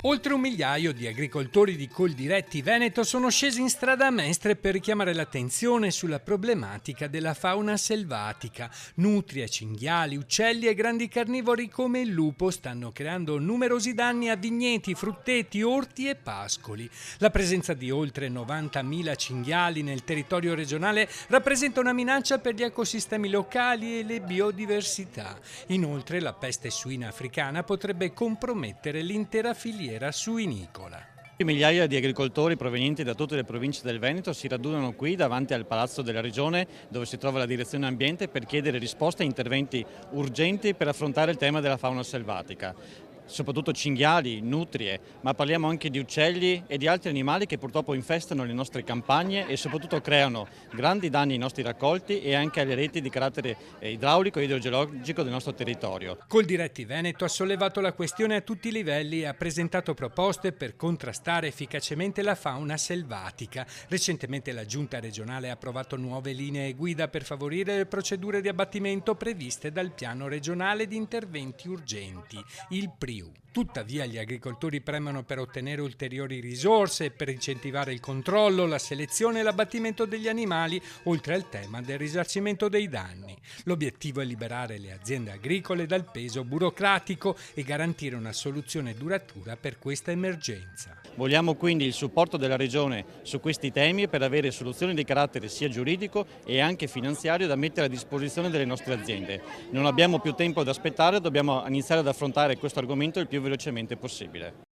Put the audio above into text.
Oltre 1 migliaio di agricoltori di Coldiretti Veneto sono scesi in strada a Mestre per richiamare l'attenzione sulla problematica della fauna selvatica. Nutrie, cinghiali, uccelli e grandi carnivori come il lupo stanno creando numerosi danni a vigneti, frutteti, orti e pascoli. La presenza di oltre 90.000 cinghiali nel territorio regionale rappresenta una minaccia per gli ecosistemi locali e le biodiversità. Inoltre la peste suina africana potrebbe compromettere l'intera filiera suinicola. Migliaia di agricoltori provenienti da tutte le province del Veneto si radunano qui davanti al Palazzo della Regione, dove si trova la Direzione Ambiente, per chiedere risposte a interventi urgenti per affrontare il tema della fauna selvatica. Soprattutto cinghiali, nutrie, ma parliamo anche di uccelli e di altri animali che purtroppo infestano le nostre campagne e soprattutto creano grandi danni ai nostri raccolti e anche alle reti di carattere idraulico e idrogeologico del nostro territorio. Coldiretti Veneto ha sollevato la questione a tutti i livelli e ha presentato proposte per contrastare efficacemente la fauna selvatica. Recentemente la Giunta regionale ha approvato nuove linee guida per favorire le procedure di abbattimento previste dal Piano regionale di interventi urgenti, il PRIU. Tuttavia gli agricoltori premono per ottenere ulteriori risorse per incentivare il controllo, la selezione e l'abbattimento degli animali, oltre al tema del risarcimento dei danni. L'obiettivo è liberare le aziende agricole dal peso burocratico e garantire una soluzione duratura per questa emergenza. Vogliamo quindi il supporto della Regione su questi temi per avere soluzioni di carattere sia giuridico e anche finanziario da mettere a disposizione delle nostre aziende. Non abbiamo più tempo da aspettare, dobbiamo iniziare ad affrontare questo argomento il più velocemente possibile.